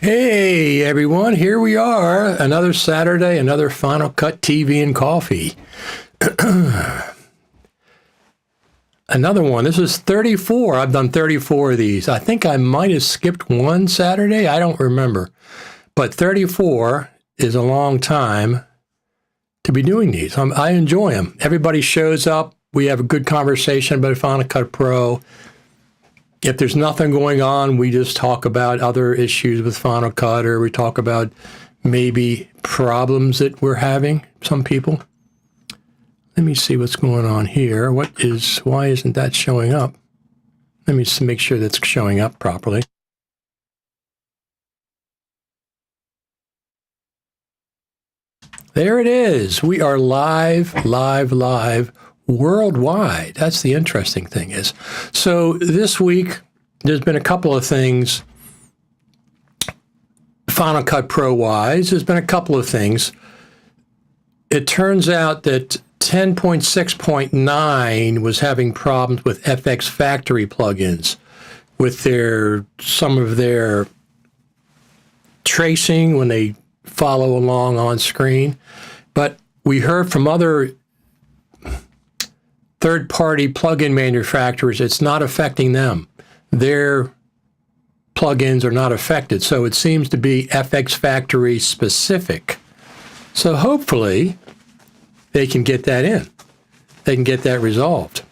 Hey everyone, here we are. Another Saturday, another Final Cut TV and coffee. Another one. This is 34. I've done 34 of these. I think I might have skipped one Saturday. I don't remember. But 34 is a long time to be doing these. I enjoy them. Everybody shows up. We have a good conversation about Final Cut Pro. If there's nothing going on, we just talk about other issues with Final Cut, or we talk about maybe problems that we're having, some people. Let me see what's going on here. Why isn't that showing up? Let me just make sure that's showing up properly. There it is. We are live, worldwide. That's the interesting thing is. So this week, there's been a couple of things, Final Cut Pro-wise. There's been a couple of things. It turns out that 10.6.9 was having problems with FX Factory plugins, with some of their tracing when they follow along on screen. But we heard from other third-party plugin manufacturers, it's not affecting them. Their plugins are not affected. So it seems to be FX Factory specific. So hopefully they can get that in. They can get that resolved.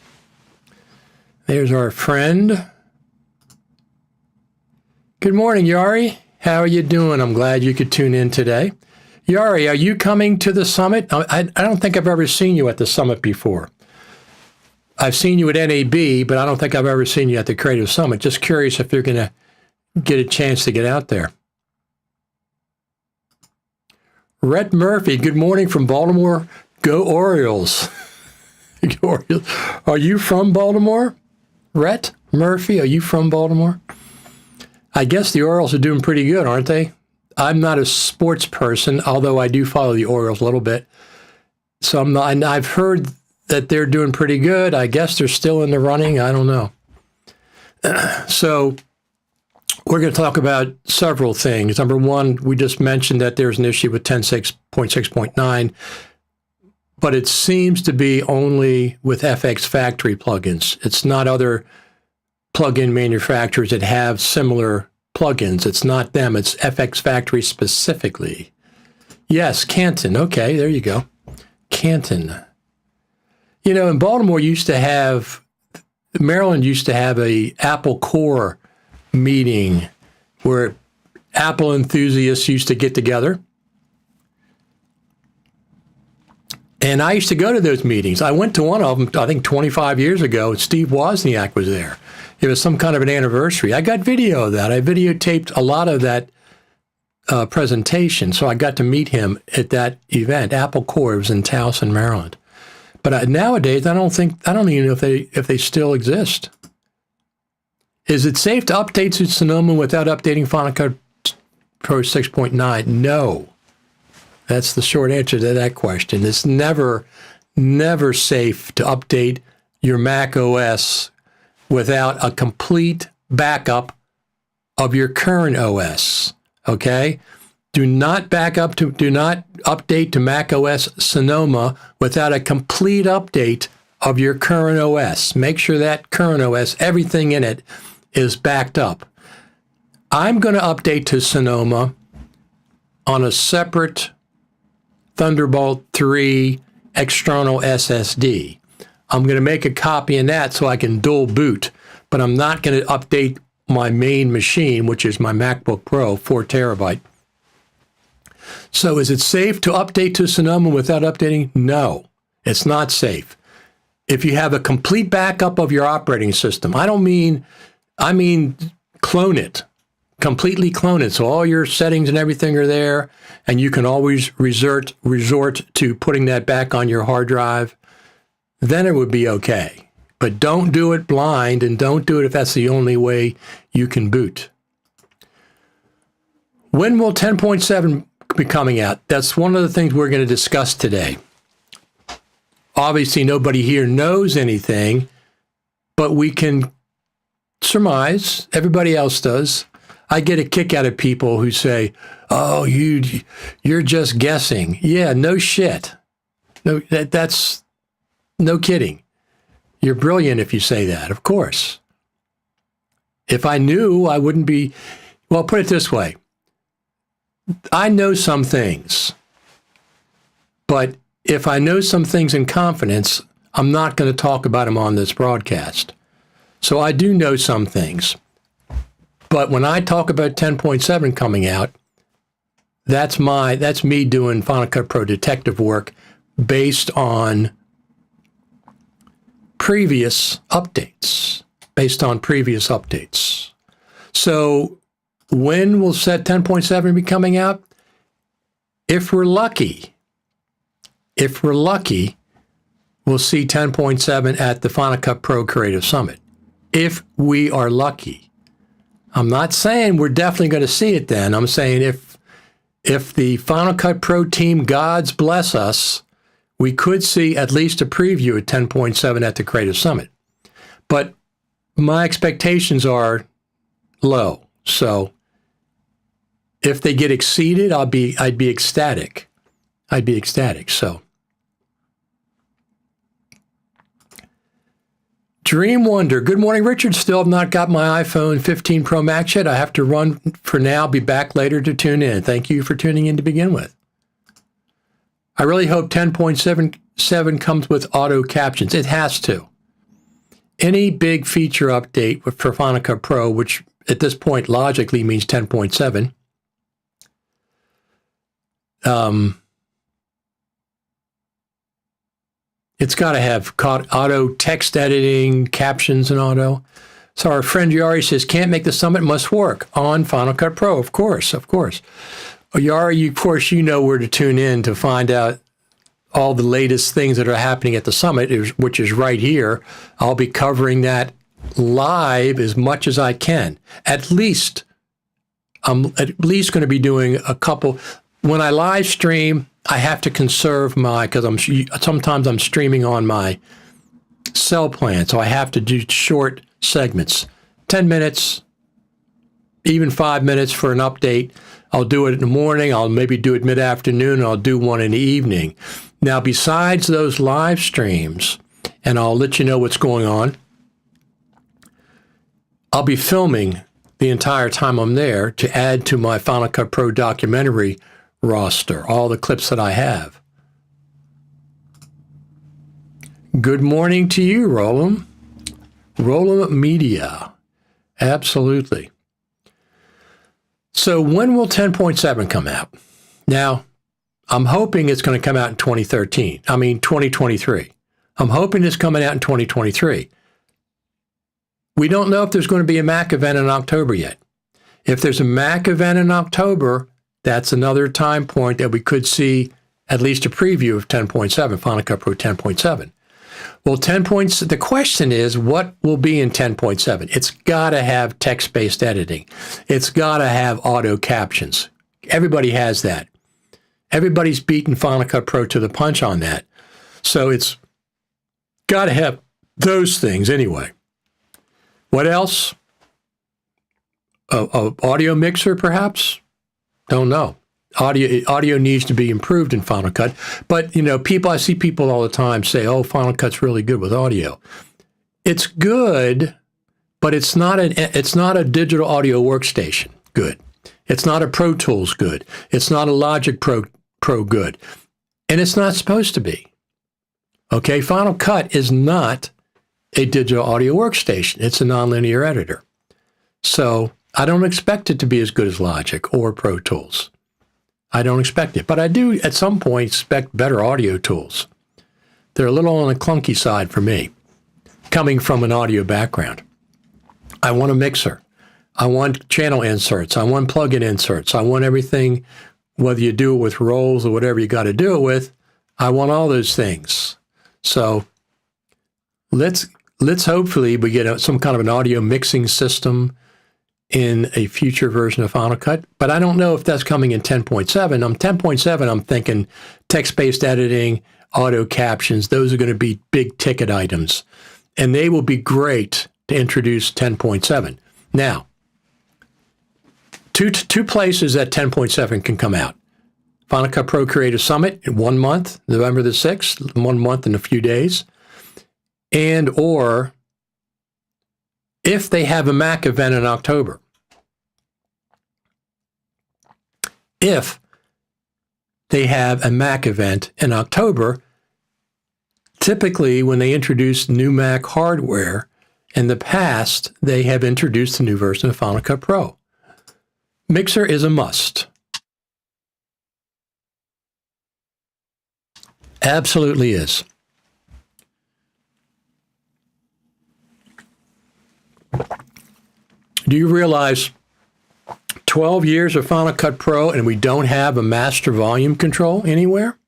There's our friend. Good morning, Yari. How are you doing? I'm glad you could tune in today. Yari, are you coming to the summit? I don't think I've ever seen you at the summit before. I've seen you at NAB, but I don't think I've ever seen you at the Creative Summit. Just curious if you're going to get a chance to get out there. Rhett Murphy, good morning from Baltimore. Go Orioles. Are you from Baltimore? Rhett Murphy, are you from Baltimore? I guess the Orioles are doing pretty good, aren't they? I'm not a sports person, although I do follow the Orioles a little bit. So I'm not, and I've heard that they're doing pretty good. I guess they're still in the running. I don't know. So we're going to talk about several things. Number one, we just mentioned that there's an issue with 10.6.9, but it seems to be only with FX Factory plugins. It's not other plugin manufacturers that have similar plugins. It's not them. It's FX Factory specifically. Yes, Canton. Okay, there you go. Canton. You know, in Baltimore, Maryland used to have a Apple Core meeting where Apple enthusiasts used to get together. And I used to go to those meetings. I went to one of them, I think 25 years ago. Steve Wozniak was there. It was some kind of an anniversary. I got video of that. I videotaped a lot of that presentation. So I got to meet him at that event. Apple Core was in Towson, Maryland. But nowadays, I don't even know if they still exist. Is it safe to update to Sonoma without updating Final Cut Pro 6.9? No. That's the short answer to that question. It's never safe to update your Mac OS without a complete backup of your current OS. Okay? Do not update to Mac OS Sonoma without a complete update of your current OS. Make sure that current OS, everything in it, is backed up. I'm going to update to Sonoma on a separate Thunderbolt 3 external SSD. I'm going to make a copy of that so I can dual boot, but I'm not going to update my main machine, which is my MacBook Pro, 4 terabyte. So is it safe to update to Sonoma without updating? No, it's not safe. If you have a complete backup of your operating system, I mean clone it, completely clone it. So all your settings and everything are there, and you can always resort to putting that back on your hard drive. Then it would be okay. But don't do it blind, and don't do it if that's the only way you can boot. When will 10.7 be coming out? That's one of the things we're going to discuss today. Obviously, nobody here knows anything, but we can surmise, everybody else does. I get a kick out of people who say, "Oh, you're just guessing." Yeah, no shit. No, that's no kidding. You're brilliant if you say that, of course. If I knew, I wouldn't be. Well, put it this way. I know some things, but if I know some things in confidence, I'm not going to talk about them on this broadcast. So I do know some things. But when I talk about 10.7 coming out, that's me doing Final Cut Pro detective work based on previous updates. So when will set 10.7 be coming out? If we're lucky, we'll see 10.7 at the Final Cut Pro Creative Summit. If we are lucky. I'm not saying we're definitely going to see it then. I'm saying if the Final Cut Pro team, gods bless us, we could see at least a preview at 10.7 at the Creative Summit. But my expectations are low. So if they get exceeded, I'd be ecstatic. So Dream Wonder. Good morning, Richard. Still have not got my iPhone 15 Pro Max yet. I have to run for now. Be back later to tune in. Thank you for tuning in to begin with. I really hope 10.7 comes with auto captions. It has to. Any big feature update for Final Cut Pro, which at this point logically means 10.7, it's got to have auto text editing, captions and auto. So our friend Yari says, can't make the summit, must work on Final Cut Pro. Of course. Yari, of course, you know where to tune in to find out all the latest things that are happening at the summit, which is right here. I'll be covering that live as much as I can. I'm at least going to be doing a couple. When I live stream, I have to conserve because sometimes I'm streaming on my cell plan, so I have to do short segments, 10 minutes, even 5 minutes for an update. I'll do it in the morning. I'll maybe do it mid-afternoon. I'll do one in the evening. Now, besides those live streams, and I'll let you know what's going on, I'll be filming the entire time I'm there to add to my Final Cut Pro documentary roster, all the clips that I have. Good morning to you, Roland. Roland Media. Absolutely. So when will 10.7 come out? Now, I'm hoping it's going to come out in 2023. I'm hoping it's coming out in 2023. We don't know if there's going to be a Mac event in October yet. If there's a Mac event in October, that's another time point that we could see at least a preview of 10.7, Final Cut Pro 10.7. Well, the question is, what will be in 10.7? It's got to have text-based editing. It's got to have auto captions. Everybody has that. Everybody's beaten Final Cut Pro to the punch on that. So it's got to have those things anyway. What else? A audio mixer, perhaps? Don't know. Audio needs to be improved in Final Cut. But, I see people all the time say, oh, Final Cut's really good with audio. It's good, but it's not a digital audio workstation good. It's not a Pro Tools good. It's not a Logic Pro good. And it's not supposed to be. Okay, Final Cut is not a digital audio workstation. It's a nonlinear editor. So I don't expect it to be as good as Logic or Pro Tools. I don't expect it. But I do, at some point, expect better audio tools. They're a little on the clunky side for me, coming from an audio background. I want a mixer. I want channel inserts. I want plug-in inserts. I want everything, whether you do it with rolls or whatever you got to do it with. I want all those things. So let's hopefully we get some kind of an audio mixing system in a future version of Final Cut, but I don't know if that's coming in 10.7. On 10.7, I'm thinking text-based editing, auto captions, those are going to be big ticket items, and they will be great to introduce 10.7. Now, two places that 10.7 can come out. Final Cut Pro Creative Summit in 1 month, November the 6th, 1 month and a few days. And or if they have a Mac event in October. If they have a Mac event in October, typically when they introduce new Mac hardware, in the past, they have introduced a new version of Final Cut Pro. Mixer is a must. Absolutely is. Do you realize 12 years of Final Cut Pro and we don't have a master volume control anywhere?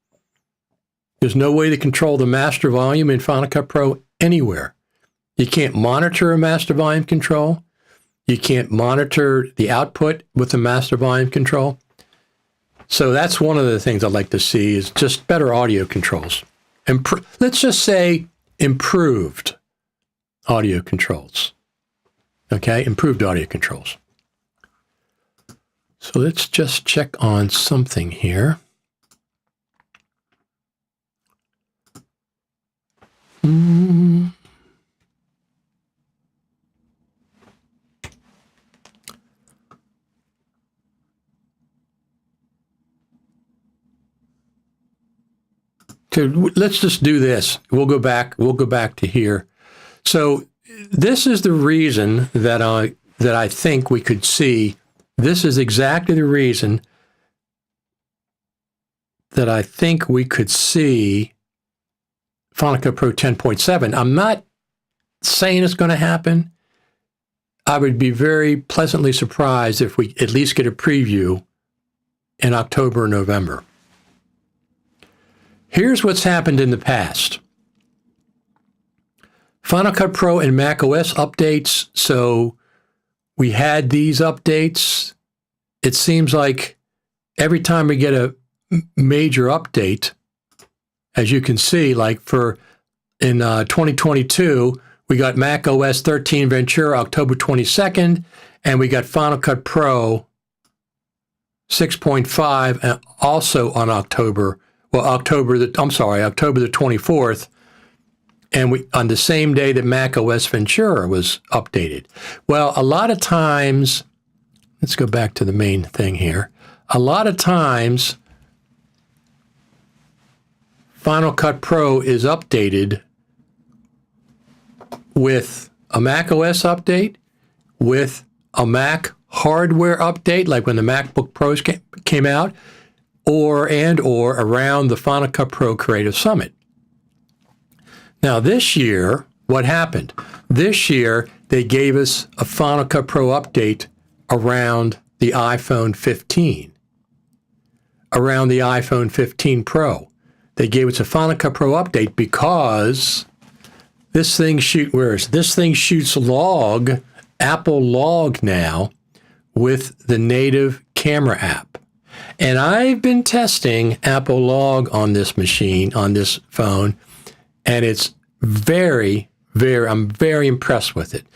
There's no way to control the master volume in Final Cut Pro anywhere. You can't monitor a master volume control. You can't monitor the output with the master volume control. So that's one of the things I'd like to see is just better audio controls. Let's just say improved audio controls. Okay, improved audio controls. So let's just check on something here. So let's just do this. We'll go back to here. So this is the reason that I think we could see. This is exactly the reason that I think we could see Final Cut Pro 10.7. I'm not saying it's going to happen. I would be very pleasantly surprised if we at least get a preview in October or November. Here's what's happened in the past. Final Cut Pro and macOS updates. So we had these updates. It seems like every time we get a major update, as you can see, like in 2022, we got macOS 13 Ventura October 22nd, and we got Final Cut Pro 6.5 also on October the 24th, and on the same day that macOS Ventura was updated. Well, a lot of times, let's go back to the main thing here. A lot of times, Final Cut Pro is updated with a macOS update, with a Mac hardware update, like when the MacBook Pros came out, or around the Final Cut Pro Creative Summit. Now this year, what happened? This year, they gave us a Final Cut Pro update around the iPhone 15. Around the iPhone 15 Pro. They gave us a Final Cut Pro update because this thing shoots log, Apple Log now, with the native camera app. And I've been testing Apple Log on this machine, on this phone, and it's I'm very impressed with it.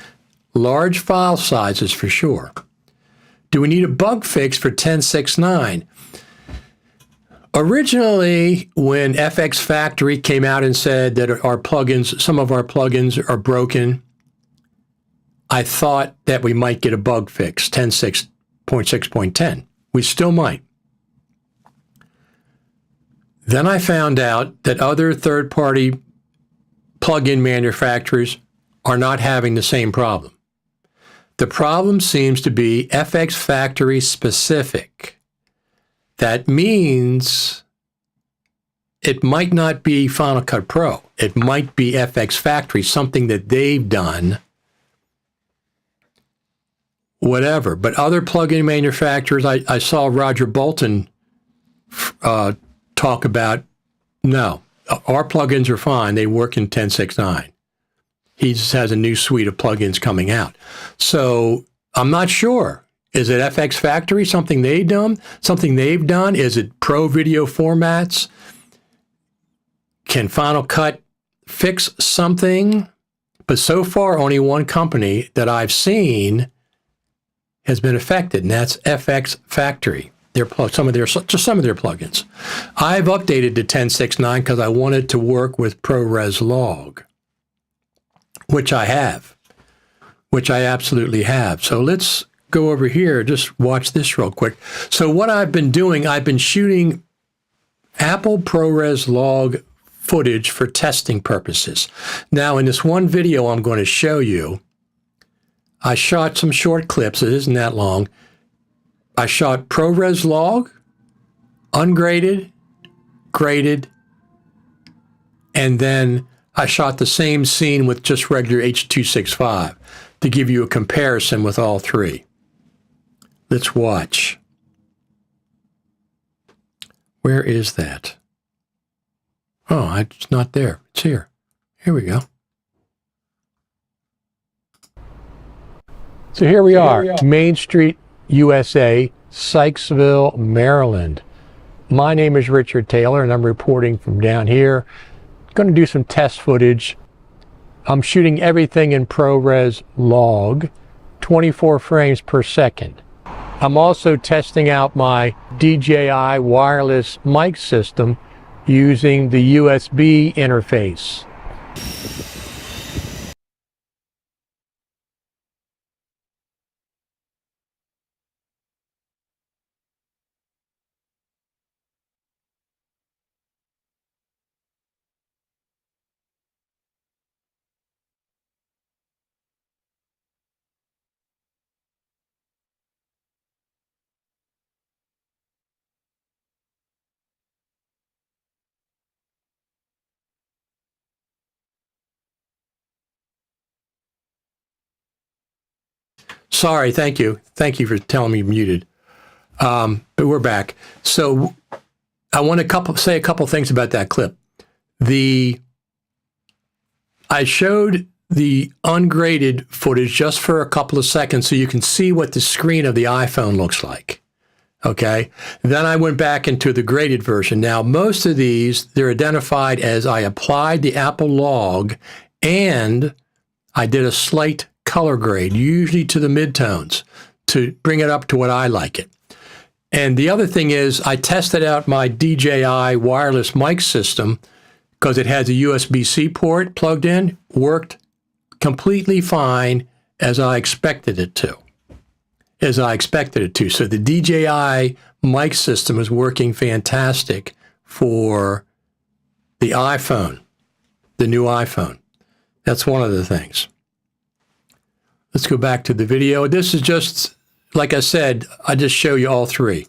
Large file sizes for sure. Do we need a bug fix for 10.6.9? Originally, when FX Factory came out and said that some of our plugins are broken, I thought that we might get a bug fix, 10.6.10. We still might. Then I found out that other third-party plugin manufacturers are not having the same problem. The problem seems to be FX Factory specific. That means it might not be Final Cut Pro. It might be FX Factory, something that they've done, whatever. But other plugin manufacturers, I saw Roger Bolton talk about, no, our plugins are fine. They work in 10.6.9. He just has a new suite of plugins coming out. So I'm not sure. Is it FX Factory, something they've done? Is it Pro Video formats? Can Final Cut fix something? But so far, only one company that I've seen has been affected, and that's FX Factory. Some of their plugins. I've updated to 10.6.9 because I wanted to work with ProRes log, which I have, which I absolutely have. So let's go over here. Just watch this real quick. So what I've been doing, I've been shooting Apple ProRes log footage for testing purposes. Now, in this one video I'm going to show you, I shot some short clips. It isn't that long. I shot ProRes log, ungraded, graded, and then I shot the same scene with just regular H.265 to give you a comparison with all three. Let's watch. Where is that? Oh, it's not there. It's here. Here we go. So here we are, Main Street, USA, Sykesville, Maryland. My name is Richard Taylor, and I'm reporting from down here. Going to do some test footage. I'm shooting everything in ProRes log, 24 frames per second. I'm also testing out my DJI wireless mic system using the USB interface. Sorry, thank you. Thank you for telling me muted. But we're back. So I want to say a couple things about that clip. I showed the ungraded footage just for a couple of seconds so you can see what the screen of the iPhone looks like. Okay. Then I went back into the graded version. Now, most of these, they're identified as I applied the Apple log and I did a slight color grade, usually to the midtones, to bring it up to what I like it. And the other thing is I tested out my DJI wireless mic system because it has a USB-C port plugged in, worked completely fine as I expected it to. So the DJI mic system is working fantastic for the iPhone, the new iPhone. That's one of the things. Let's go back to the video. This is just, like I said, I just show you all three.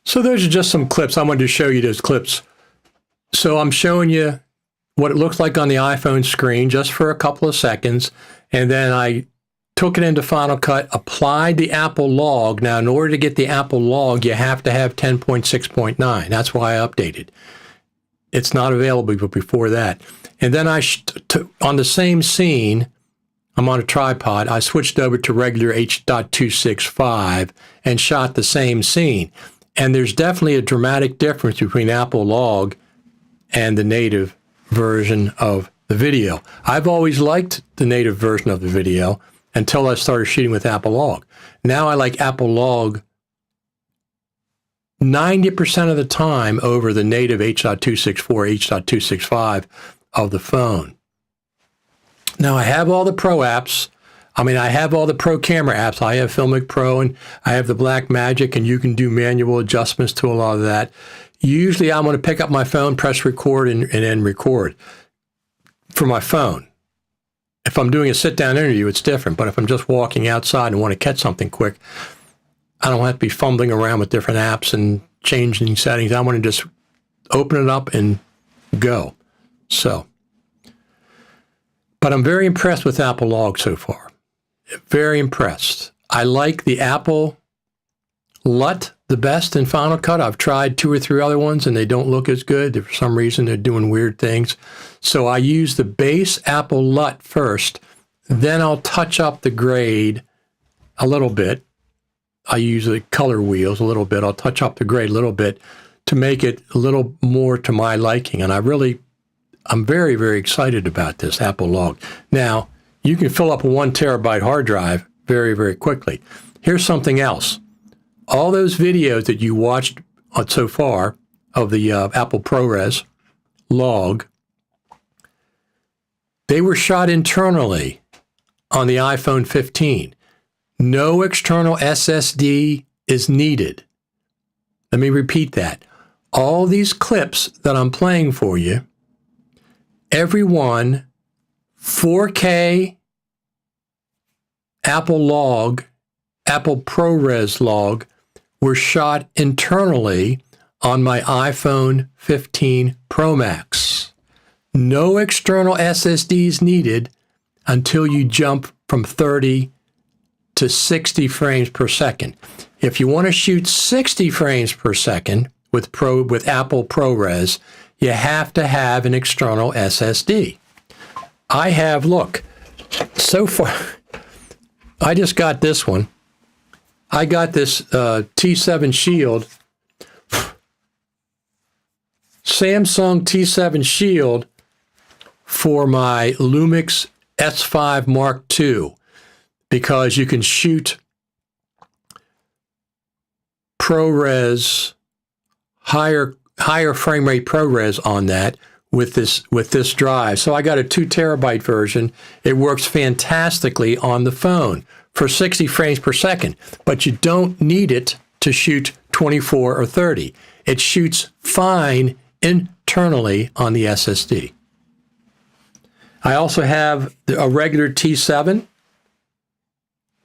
So those are just some clips. I wanted to show you those clips. So I'm showing you what it looks like on the iPhone screen just for a couple of seconds. And then I took it into Final Cut, applied the Apple log. Now, in order to get the Apple log, you have to have 10.6.9. That's why I updated. It's not available before that. And then on the same scene, I'm on a tripod, I switched over to regular H.265 and shot the same scene. And there's definitely a dramatic difference between Apple log and the native version of the video. I've always liked the native version of the video until I started shooting with Apple Log. Now I like Apple Log 90% of the time over the native H.264, H.265 of the phone. Now I have all the pro apps. I mean, I have all the pro camera apps. I have Filmic Pro and I have the Blackmagic, and you can do manual adjustments to a lot of that. Usually I'm going to pick up my phone, press record, and then record for my phone. If I'm doing a sit-down interview, it's different. But if I'm just walking outside and want to catch something quick, I don't have to be fumbling around with different apps and changing settings. I want to just open it up and go. So, but I'm very impressed with Apple Log so far. Very impressed. I like the Apple LUT the best in Final Cut. I've tried 2 or 3 other ones and they don't look as good. For some reason, they're doing weird things. So I use the base Apple LUT first, then I'll touch up the grade a little bit. I use the color wheels a little bit. I'll touch up the grade a little bit to make it a little more to my liking. And I'm very, very excited about this Apple Log. Now, you can fill up a 1 terabyte hard drive very, very quickly. Here's something else. All those videos that you watched so far of the Apple ProRes Log, they were shot internally on the iPhone 15. No external SSD is needed. Let me repeat that. All these clips that I'm playing for you, every one 4K Apple Log, Apple ProRes Log, were shot internally on my iPhone 15 Pro Max. No external SSDs needed until you jump from 30 to 60 frames per second. If you want to shoot 60 frames per second with Apple ProRes, you have to have an external SSD. I have, look, so far, I just got this one. I got this T7 Shield, Samsung T7 Shield for my Lumix S5 Mark II, because you can shoot ProRes, higher frame rate ProRes on that with this drive. So I got a 2 terabyte version. It works fantastically on the phone for 60 frames per second, but you don't need it to shoot 24 or 30. It shoots fine internally on the SSD. I also have a regular T7.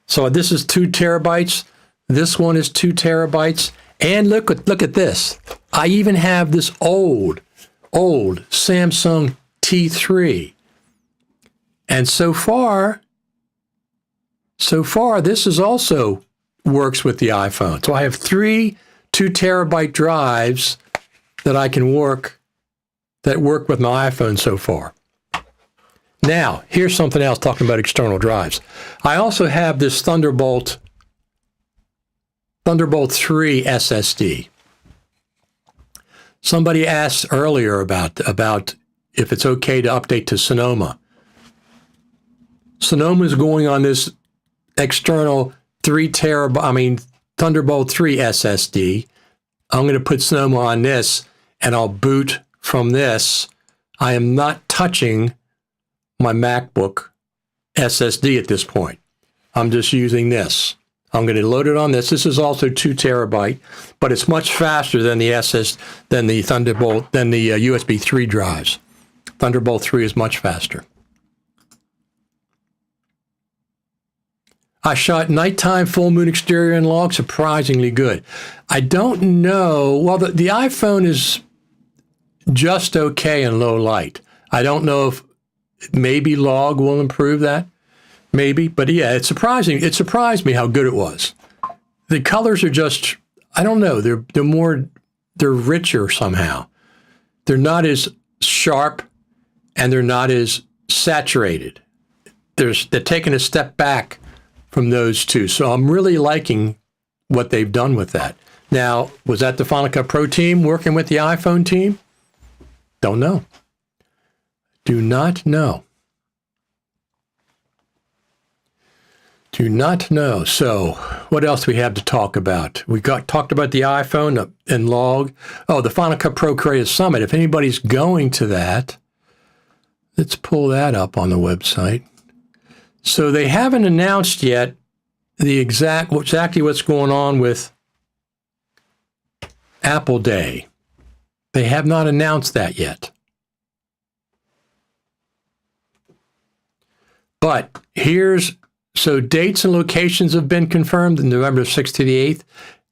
So this is 2 terabytes. This one is 2 terabytes. And look at this. I even have this old Samsung T3. And so far, this is also works with the iPhone. So I have 3 2 terabyte drives that I can work with my iPhone so far. Now, here's something else talking about external drives. I also have this Thunderbolt 3 SSD. Somebody asked earlier about if it's okay to update to Sonoma. Sonoma is going on this external Thunderbolt 3 SSD. I'm going to put Sonoma on this, and I'll boot from this. I am not touching my MacBook SSD at this point. I'm just using this. I'm going to load it on this. This is also 2 terabyte, but it's much faster than the USB 3 drives. Thunderbolt 3 is much faster. I shot nighttime full moon exterior and log, surprisingly good. I don't know. Well, the iPhone is just okay in low light. I don't know if maybe log will improve that. Maybe, but yeah, it's surprising. It surprised me how good it was. The colors are just, I don't know, they're richer somehow. They're not as sharp and they're not as saturated. They're taking a step back from those two. So I'm really liking what they've done with that. Now, was that the Final Cut Pro team working with the iPhone team? Don't know. Do not know. Do not know. So what else do we have to talk about? We talked about the iPhone and log. Oh, the Final Cut Pro Creative Summit. If anybody's going to that, let's pull that up on the website. So they haven't announced yet exactly what's going on with Apple Day. They have not announced that yet. But so dates and locations have been confirmed, November 6th to the 8th.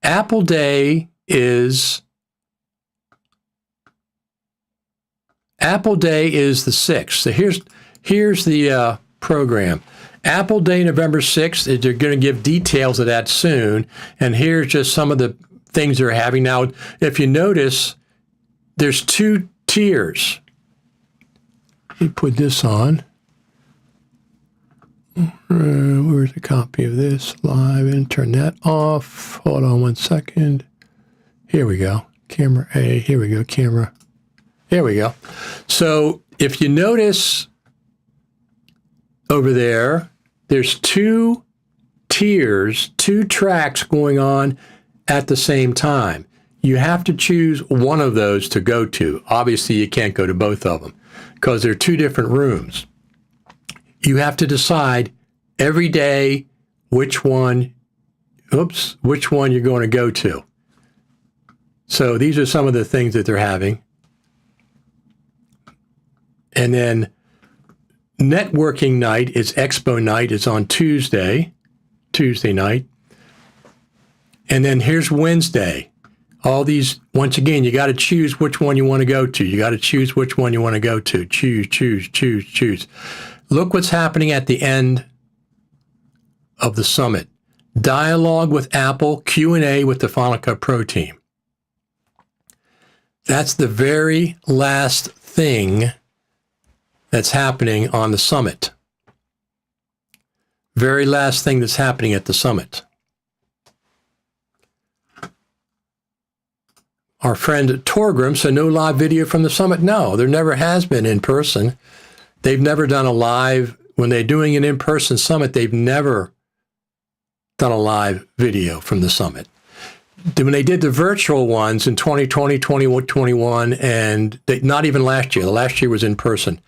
Apple Day is the 6th. So here's the program. Apple Day, November 6th. They're going to give details of that soon. And here's just some of the things they're having. Now, if you notice, there's 2 tiers. Let me put this on. Where's a copy of this? Live, and turn that off. Hold on 1 second. Here we go. Camera A. Here we go. Camera. There we go. So if you notice over there's 2 tiers, 2 tracks going on at the same time. You have to choose one of those to go to. Obviously, you can't go to both of them because they're 2 different rooms. You have to decide every day which one you're going to go to. So these are some of the things that they're having. And then networking night is Expo night. It's on Tuesday night. And then here's Wednesday. All these, once again, you got to choose which one you want to go to. You got to choose which one you want to go to. Choose. Look what's happening at the end of the summit. Dialogue with Apple, Q&A with the Final Cut Pro team. That's the very last thing that's happening on the summit. Very last thing that's happening at the summit. Our friend Torgrim said no live video from the summit. No, there never has been in person. They've never done a live, when they're doing an in-person summit, they've never done a live video from the summit. When they did the virtual ones in 2020, 2021, and not even last year. The last year was in person.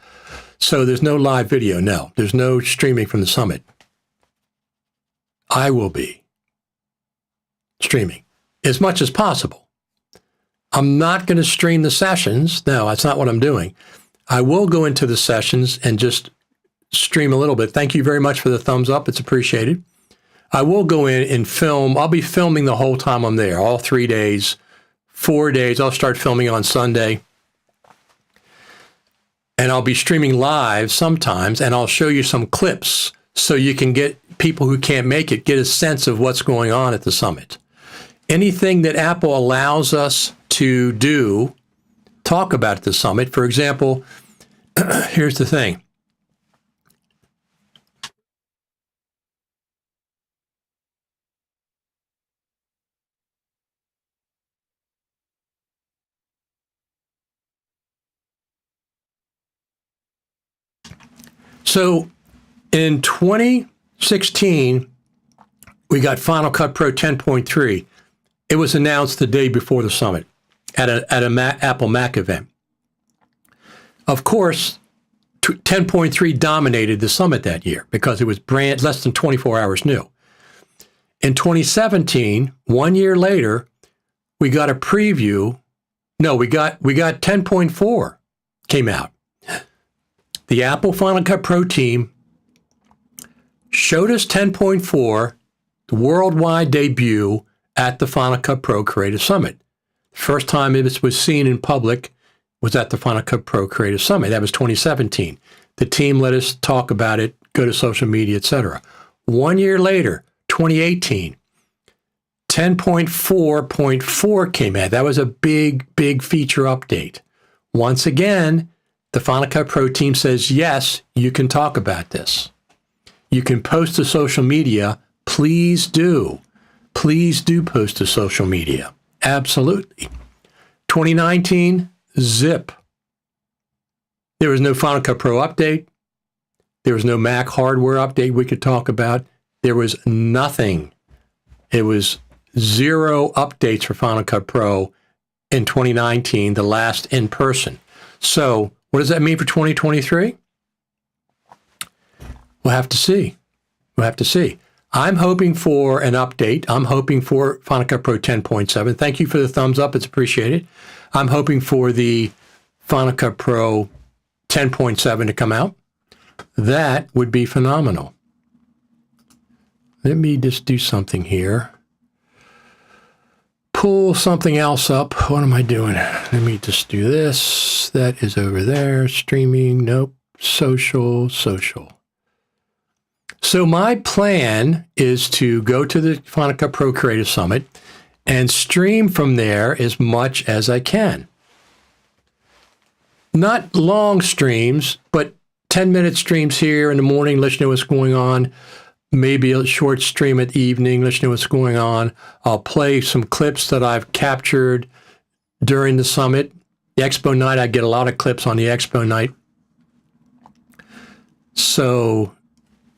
So there's no live video, no. There's no streaming from the summit. I will be streaming as much as possible. I'm not going to stream the sessions. No, that's not what I'm doing. I will go into the sessions and just stream a little bit. Thank you very much for the thumbs up. It's appreciated. I will go in and film. I'll be filming the whole time I'm there, all 3 days, 4 days. I'll start filming on Sunday. And I'll be streaming live sometimes, and I'll show you some clips so you can get people who can't make it, get a sense of what's going on at the summit. Anything that Apple allows us to do, talk about at the summit. For example, here's the thing. So in 2016, we got Final Cut Pro 10.3. It was announced the day before the summit at an Apple Mac event. Of course, 10.3 dominated the summit that year because it was less than 24 hours new. In 2017, 1 year later, we got a preview. No, we got 10.4 came out. The Apple Final Cut Pro team showed us 10.4, the worldwide debut at the Final Cut Pro Creative Summit. The first time it was seen in public was at the Final Cut Pro Creative Summit. That was 2017. The team let us talk about it, go to social media, etc. 1 year later, 2018, 10.4.4 came out. That was a big, big feature update. Once again, the Final Cut Pro team says, yes, you can talk about this. You can post to social media. Please do. Please do post to social media. Absolutely. 2019, zip. There was no Final Cut Pro update. There was no Mac hardware update we could talk about. There was nothing. It was 0 updates for Final Cut Pro in 2019, the last in person. So what does that mean for 2023? We'll have to see. We'll have to see. I'm hoping for an update. I'm hoping for Final Cut Pro 10.7. Thank you for the thumbs up. It's appreciated. I'm hoping for the Final Cut Pro 10.7 to come out. That would be phenomenal. Let me just do something here. Pull something else up. What am I doing? Let me just do this. That is over there. Streaming. Nope. Social. So my plan is to go to the Final Cut Pro Creative Summit and stream from there as much as I can. Not long streams, but 10-minute streams here in the morning, listening to what's going on. Maybe a short stream at the evening, listening to what's going on. I'll play some clips that I've captured during the summit. The Expo night, I get a lot of clips on the Expo night. So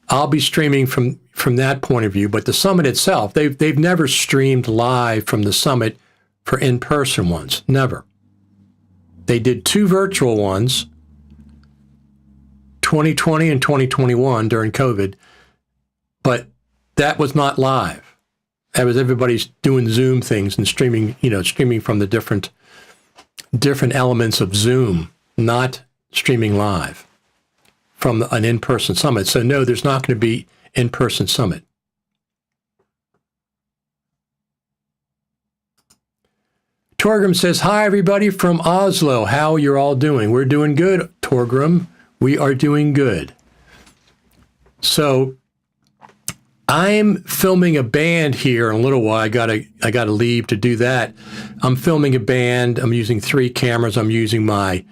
I'll be streaming from that point of view. But the summit itself, they've never streamed live from the summit for in-person ones. Never. They did 2 virtual ones, 2020 and 2021 during COVID. But that was not live. That was everybody's doing Zoom things and streaming, streaming from the different elements of Zoom, not streaming live from an in-person summit. So no, there's not going to be in-person summit. Torgrim says, hi, everybody from Oslo. How you're all doing? We're doing good, Torgrim. We are doing good. So I'm filming a band here in a little while. I gotta leave to do that. I'm filming a band. I'm using 3 cameras. I'm using my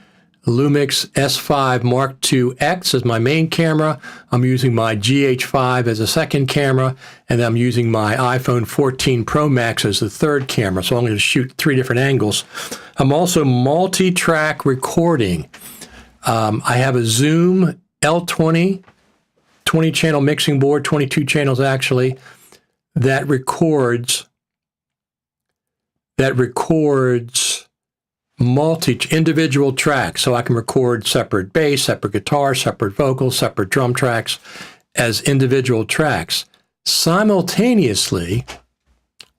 Lumix S5 Mark II X as my main camera. I'm using my GH5 as a second camera, and I'm using my iPhone 14 Pro Max as the third camera. So I'm going to shoot 3 different angles. I'm also multi-track recording. I have a Zoom L20 20-channel mixing board, 22 channels actually, that records individual tracks. So I can record separate bass, separate guitar, separate vocals, separate drum tracks as individual tracks. Simultaneously,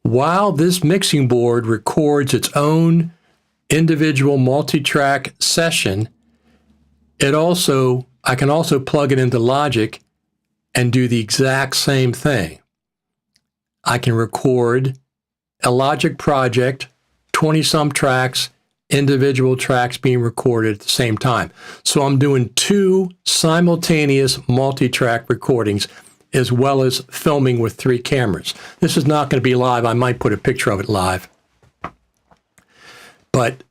while this mixing board records its own individual multi-track session, I can also plug it into Logic and do the exact same thing. I can record a Logic project, 20-some tracks, individual tracks being recorded at the same time. So I'm doing 2 simultaneous multi-track recordings as well as filming with 3 cameras. This is not going to be live. I might put a picture of it live, but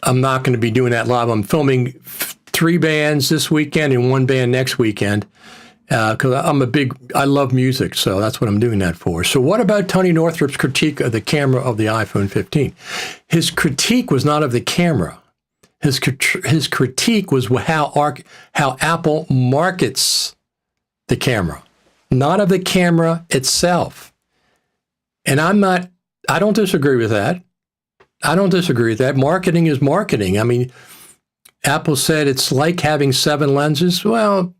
I'm not going to be doing that live. I'm filming 3 bands this weekend and 1 band next weekend. Because I love music, so that's what I'm doing that for. So what about Tony Northrup's critique of the camera of the iPhone 15? His critique was not of the camera. His critique was how Apple markets the camera, not of the camera itself. And I don't disagree with that. Marketing is marketing. I mean, Apple said it's like having 7 lenses. Well,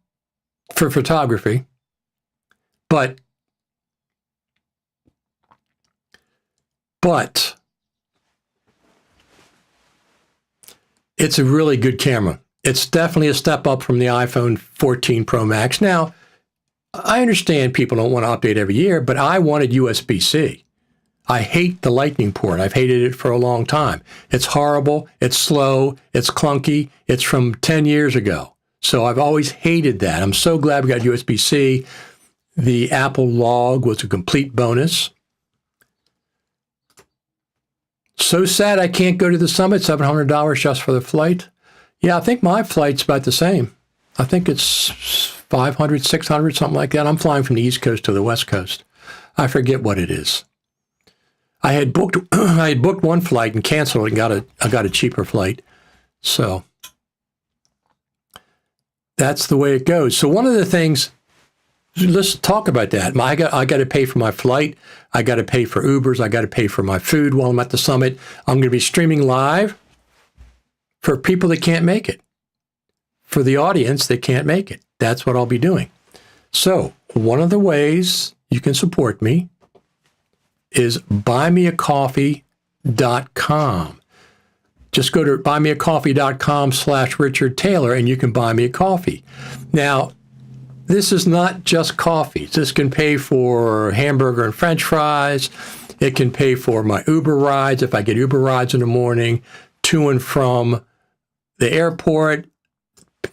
for photography, but it's a really good camera. It's definitely a step up from the iPhone 14 Pro Max. Now, I understand people don't want to update every year, but I wanted USB-C. I hate the Lightning port. I've hated it for a long time. It's horrible. It's slow. It's clunky. It's from 10 years ago. So I've always hated that. I'm so glad we got USB-C. The Apple log was a complete bonus. So sad I can't go to the summit, $700 just for the flight. Yeah, I think my flight's about the same. I think it's 500, 600, something like that. I'm flying from the East Coast to the West Coast. I forget what it is. I had booked 1 flight and canceled it and I got a cheaper flight. So That's the way it goes. So one of the things, let's talk about that. I got to pay for my flight. I got to pay for Ubers. I got to pay for my food while I'm at the summit. I'm going to be streaming live for people that can't make it, for the audience that can't make it. That's what I'll be doing. So one of the ways you can support me is buymeacoffee.com. Just go to buymeacoffee.com/Richard Taylor and you can buy me a coffee. Now, this is not just coffee. This can pay for hamburger and French fries. It can pay for my Uber rides if I get Uber rides in the morning to and from the airport.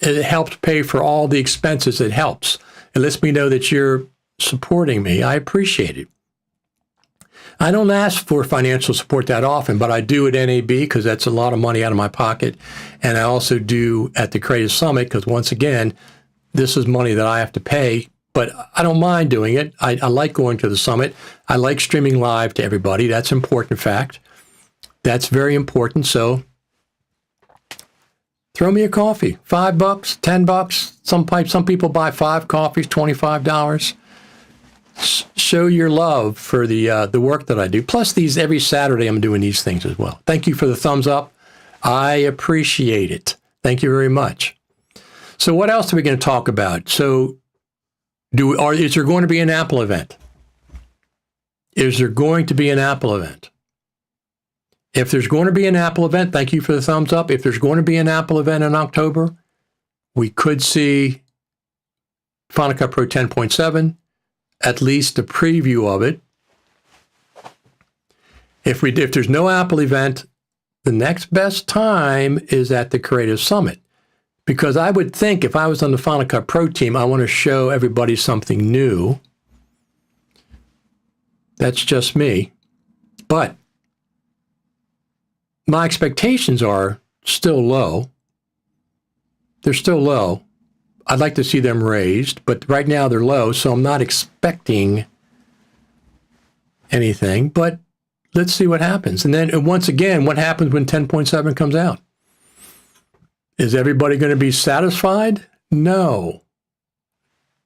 It helps pay for all the expenses. It helps. It lets me know that you're supporting me. I appreciate it. I don't ask for financial support that often, but I do at NAB because that's a lot of money out of my pocket. And I also do at the Creative Summit because, once again, this is money that I have to pay, but I don't mind doing it. I like going to the summit. I like streaming live to everybody. That's an important fact. That's very important. So throw me a coffee, $5, $10. Some people buy 5 coffees, $25. Show your love for the work that I do. Plus, every Saturday I'm doing these things as well. Thank you for the thumbs up. I appreciate it. Thank you very much. So what else are we going to talk about? So is there going to be an Apple event? Is there going to be an Apple event? If there's going to be an Apple event, thank you for the thumbs up. If there's going to be an Apple event in October, we could see Final Cut Pro 10.7, at least a preview of it. If there's no Apple event, the next best time is at the Creative Summit. Because I would think if I was on the Final Cut Pro team, I want to show everybody something new. That's just me. But my expectations are still low. They're still low. I'd like to see them raised, but right now they're low, so I'm not expecting anything. But let's see what happens. And then once again, what happens when 10.7 comes out? Is everybody going to be satisfied? No.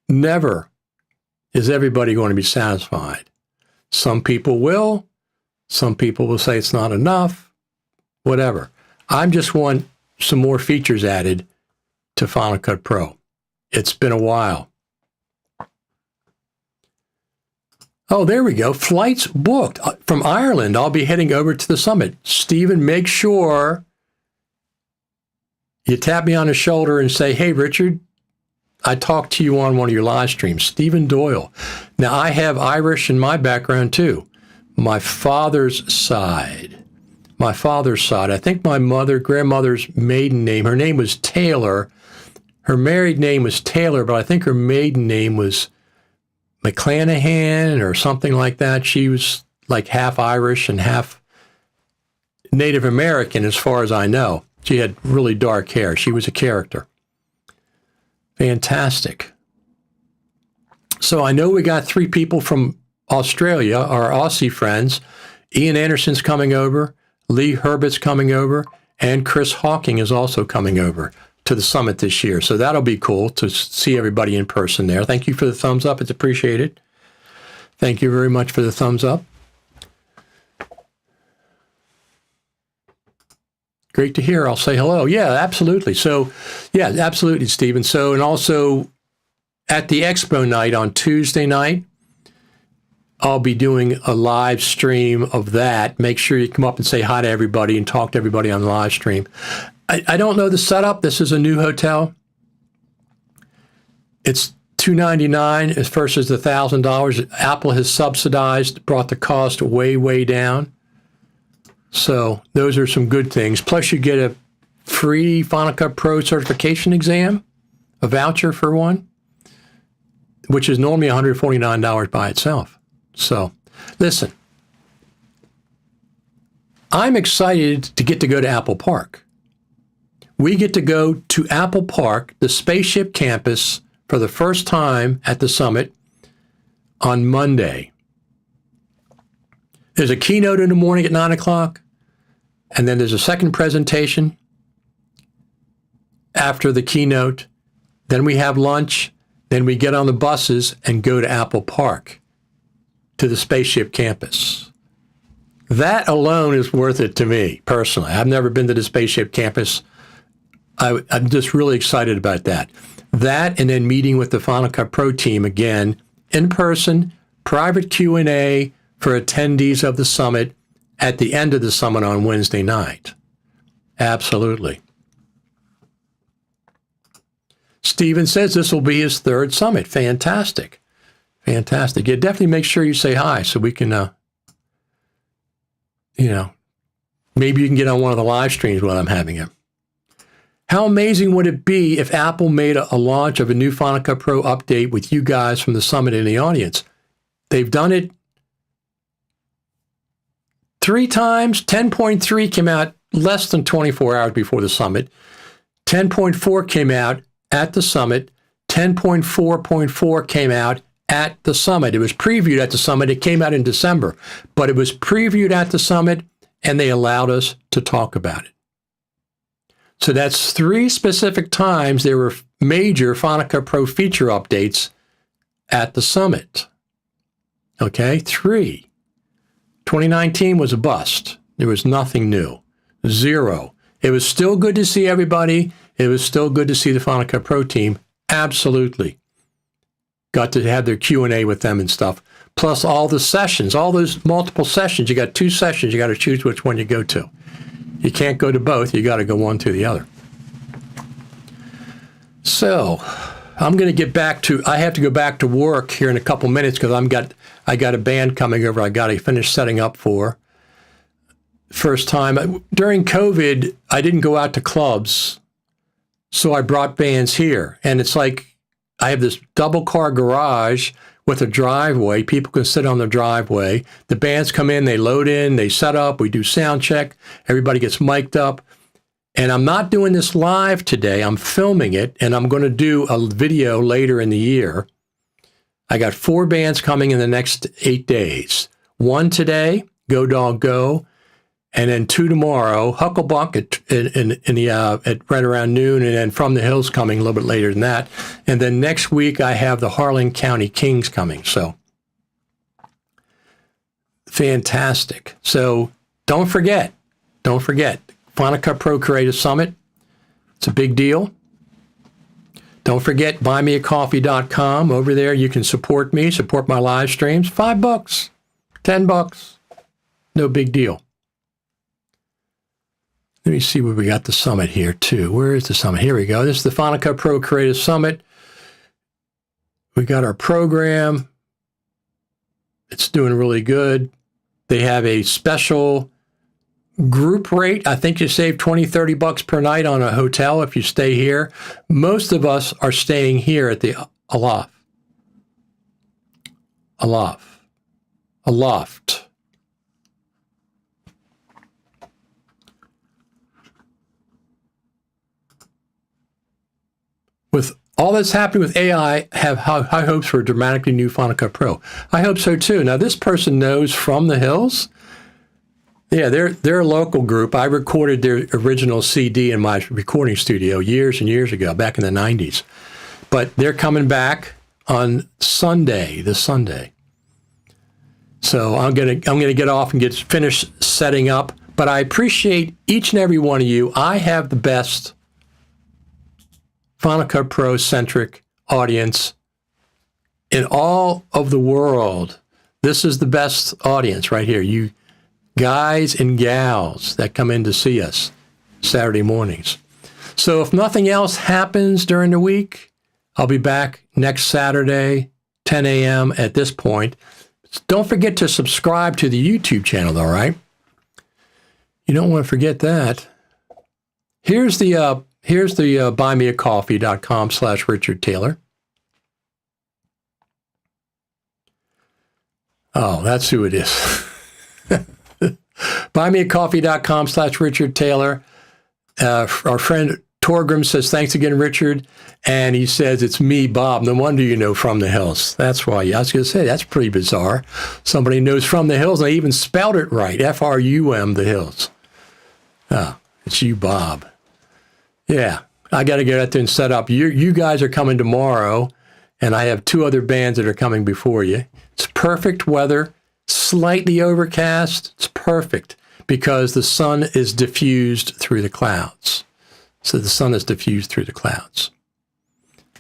Never is everybody going to be satisfied. Some people will. Some people will say it's not enough. Whatever. I just want some more features added to Final Cut Pro. It's been a while. Oh, there we go. Flights booked from Ireland. I'll be heading over to the summit. Stephen, make sure you tap me on the shoulder and say, hey, Richard, I talked to you on one of your live streams. Stephen Doyle. Now, I have Irish in my background, too. My father's side. I think my grandmother's maiden name, her name was Taylor. Her married name was Taylor, but I think her maiden name was McClanahan or something like that. She was like half Irish and half Native American, as far as I know. She had really dark hair. She was a character. Fantastic. So I know we got 3 people from Australia, our Aussie friends. Ian Anderson's coming over, Lee Herbert's coming over, and Chris Hawking is also coming over to the summit this year. So that'll be cool to see everybody in person there. Thank you for the thumbs up. It's appreciated. Thank you very much for the thumbs up. Great to hear. I'll say hello. Yeah, absolutely. So, yeah, absolutely, Stephen. So, and also at the expo night on Tuesday night, I'll be doing a live stream of that. Make sure you come up and say hi to everybody and talk to everybody on the live stream. I don't know the setup. This is a new hotel. It's $299 versus the $1,000. Apple has subsidized, brought the cost way, way down. So those are some good things. Plus you get a free Final Cut Pro certification exam, a voucher for one, which is normally $149 by itself. So listen, I'm excited to go to Apple Park. We get to go to Apple Park, the spaceship campus, for the first time at the summit on Monday. There's a keynote in the morning at 9 o'clock, and then there's a second presentation after the keynote, Then we have lunch. Then we get on the buses and go to Apple Park, to the Spaceship Campus. That alone is worth it to me, personally. I've never been to the Spaceship Campus. I'm just really excited about that. That, and then meeting with the Final Cut Pro team again, in person, private Q&A for attendees of the summit at the end of the summit on Wednesday night. Absolutely. Steven says this will be his third summit. Fantastic. Fantastic. Yeah, definitely make sure you say hi so we can, maybe you can get on one of the live streams when I'm having it. How amazing would it be if Apple made a launch of a new Final Cut Pro update with you guys from the summit in the audience? They've done it 3 times. 10.3 came out less than 24 hours before the summit. 10.4 came out at the summit. 10.4.4 came out at the summit. It was previewed at the summit. It came out in December, but it was previewed at the summit, and they allowed us to talk about it. So that's 3 specific times there were major Final Cut Pro feature updates at the summit. Okay, 3. 2019 was a bust. There was nothing new. 0. It was still good to see everybody. It was still good to see the Final Cut Pro team. Absolutely. Got to have their Q&A with them and stuff. Plus all the sessions, all those multiple sessions. You got 2 sessions. You got to choose which one you go to. You can't go to both. You got to go one to the other. So I'm going to get back to, I have to go back to work here in a couple minutes because I got a band coming over I got to finish setting up for. First time. During COVID, I didn't go out to clubs, so I brought bands here. And it's like I have this double car garage with a driveway. People can sit on the driveway. The bands come in, they load in, they set up, we do sound check. Everybody gets mic'd up. And I'm not doing this live today. I'm filming it, and I'm going to do a video later in the year. I got 4 bands coming in the next 8 days. 1 today, Go Dog Go, and then 2 tomorrow, Hucklebuck at right around noon, and then From the Hills coming a little bit later than that. And then next week, I have the Harlan County Kings coming. So fantastic. So don't forget, Final Cut Pro Creative Summit. It's a big deal. Don't forget, buymeacoffee.com. Over there, you can support me, support my live streams. $5, $10, no big deal. Let me see where we got the summit here, too. Where is the summit? Here we go. This is the Final Cut Pro Creative Summit. We got our program. It's doing really good. They have a special group rate. I think you save $20, $30 per night on a hotel if you stay here. Most of us are staying here at the Aloft. With all that's happening with AI, I have high hopes for a dramatically new Final Cut Pro. I hope so too. Now, this person knows From the Hills. Yeah, they're a local group. I recorded their original CD in my recording studio years and years ago, back in the 90s. But they're coming back on Sunday, this Sunday. So I'm gonna get off and get finished setting up. But I appreciate each and every one of you. I have the best Final Cut Pro-centric audience in all of the world. This is the best audience right here. You guys and gals that come in to see us Saturday mornings. So if nothing else happens during the week, I'll be back next Saturday, 10 a.m. at this point. Don't forget to subscribe to the YouTube channel, all right? You don't want to forget that. Here's the buymeacoffee.com/Richard Taylor. Oh, that's who it is. Buymeacoffee.com/Richard Taylor. Our friend Torgrim says, thanks again, Richard. And he says, it's me, Bob. No wonder you know From the Hills. That's why. I was going to say, that's pretty bizarre. Somebody knows From the Hills, and they even spelled it right. F-R-U-M, the Hills. Oh, it's you, Bob. Yeah. I got to get out there and set up. You guys are coming tomorrow, and I have 2 other bands that are coming before you. It's perfect weather, slightly overcast. It's perfect because the sun is diffused through the clouds. So the sun is diffused through the clouds.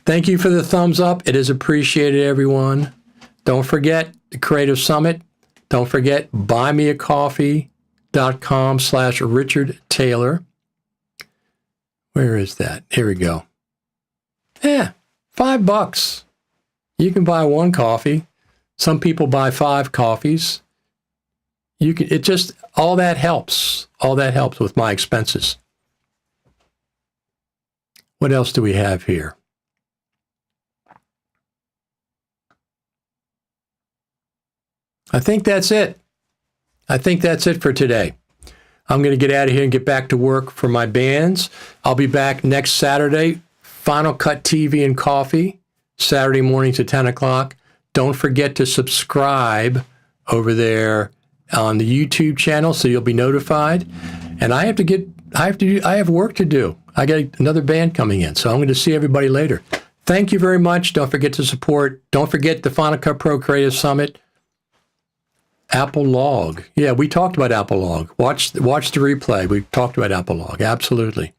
Thank you for the thumbs up. It is appreciated, everyone. Don't forget the Creative Summit. Don't forget buymeacoffee.com/Richard Taylor. Where is that? Here we go. Yeah, $5. You can buy 1 coffee. Some people buy 5 coffees. All that helps. All that helps with my expenses. What else do we have here? I think that's it. I think that's it for today. I'm going to get out of here and get back to work for my bands. I'll be back next Saturday, Final Cut TV and Coffee, Saturday mornings at 10 o'clock. Don't forget to subscribe over there on the YouTube channel so you'll be notified. And I have work to do. I got another band coming in, so I'm going to see everybody later. Thank you very much. Don't forget to support. Don't forget the Final Cut Pro Creative Summit. Apple Log. Yeah, we talked about Apple Log. Watch the replay. We talked about Apple Log. Absolutely.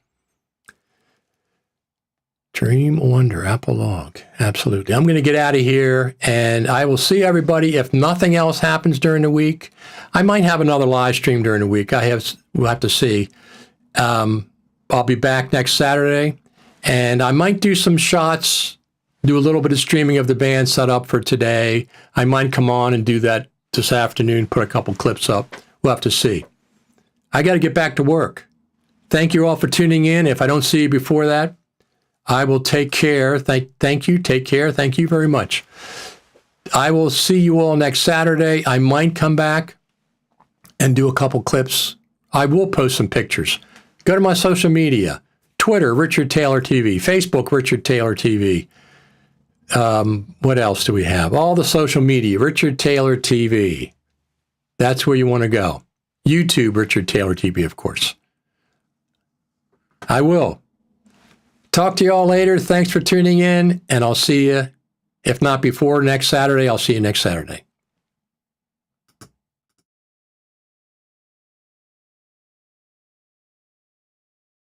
Dream Wonder, Apple Log. Absolutely. I'm going to get out of here, and I will see everybody. If nothing else happens during the week, I might have another live stream during the week. We'll have to see. I'll be back next Saturday, and I might do some shots, do a little bit of streaming of the band set up for today. I might come on and do that this afternoon, put a couple clips up. We'll have to see. I got to get back to work. Thank you all for tuning in. If I don't see you before that, I will take care. Thank you. Take care. Thank you very much. I will see you all next Saturday. I might come back and do a couple clips. I will post some pictures. Go to my social media, Twitter, Richard Taylor TV, Facebook, Richard Taylor TV. What else do we have? All the social media, Richard Taylor TV. That's where you want to go. YouTube, Richard Taylor TV, of course. I will. Talk to you all later. Thanks for tuning in, and I'll see you, if not before next Saturday, I'll see you next Saturday.